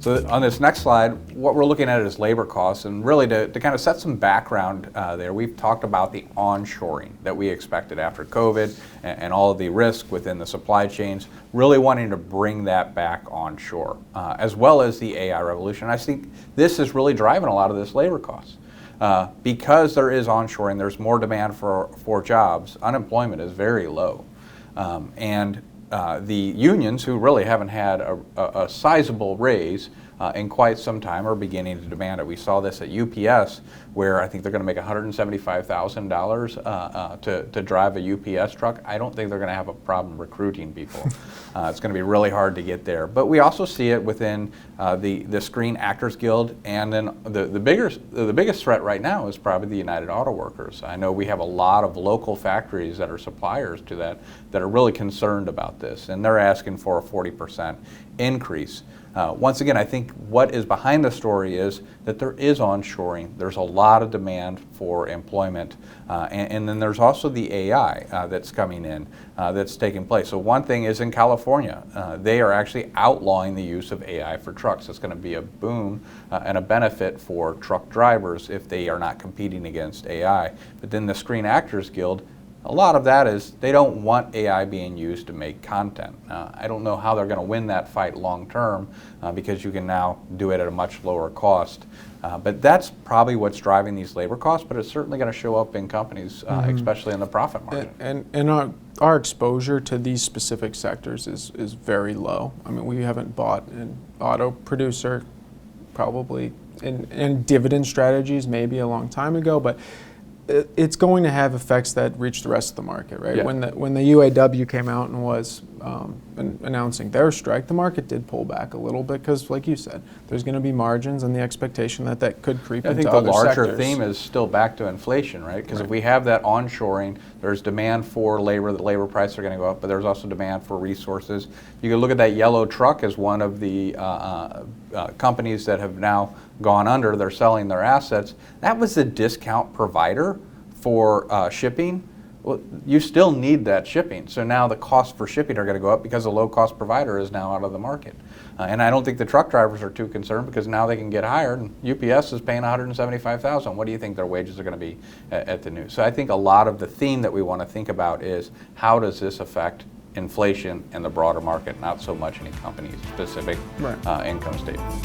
So on this next slide, what we're looking at is labor costs, and really to kind of set some background there, we've talked about the onshoring that we expected after COVID and all of the risk within the supply chains, really wanting to bring that back onshore, as well as the AI revolution. I think this is really driving a lot of this labor costs. Because there is onshoring, there's more demand for jobs, unemployment is very low. The unions, who really haven't had a sizable raise in quite some time, are beginning to demand it. We saw this at UPS, where I think they're going to make $175,000 to drive a UPS truck. I don't think they're going to have a problem recruiting people. It's going to be really hard to get there. But we also see it within the Screen Actors Guild, and then the biggest threat right now is probably the United Auto Workers. I know we have a lot of local factories that are suppliers to that are really concerned about this, and they're asking for a 40% increase. Once again, I think what is behind the story is that there is onshoring. There's a lot of demand for employment, and then there's also the AI that's coming in, that's taking place. So one thing is in California, they are actually outlawing the use of AI for trucks. It's going to be a boom and a benefit for truck drivers if they are not competing against AI. But then the Screen Actors Guild, a lot of that is they don't want AI being used to make content. I don't know how they're going to win that fight long term because you can now do it at a much lower cost. But that's probably what's driving these labor costs, but it's certainly going to show up in companies, especially in the profit margin. And our exposure to these specific sectors is very low. I mean, we haven't bought an auto producer probably in dividend strategies maybe a long time ago, but it's going to have effects that reach the rest of the market, right? Yeah. When the UAW came out and was announcing their strike, the market did pull back a little bit because, like you said, there's going to be margins and the expectation that could creep into other sectors. I think the larger theme is still back to inflation, right? Because if we have that onshoring, there's demand for labor, the labor prices are going to go up, but there's also demand for resources. You can look at that yellow truck as one of the companies that have now gone under. They're selling their assets. That was the discount provider for shipping. Well, you still need that shipping. So now the costs for shipping are going to go up because the low-cost provider is now out of the market. And I don't think the truck drivers are too concerned because now they can get hired. And UPS is paying $175,000. What do you think their wages are going to be at the new? So I think a lot of the theme that we want to think about is how does this affect inflation and the broader market, not so much any company-specific income statement.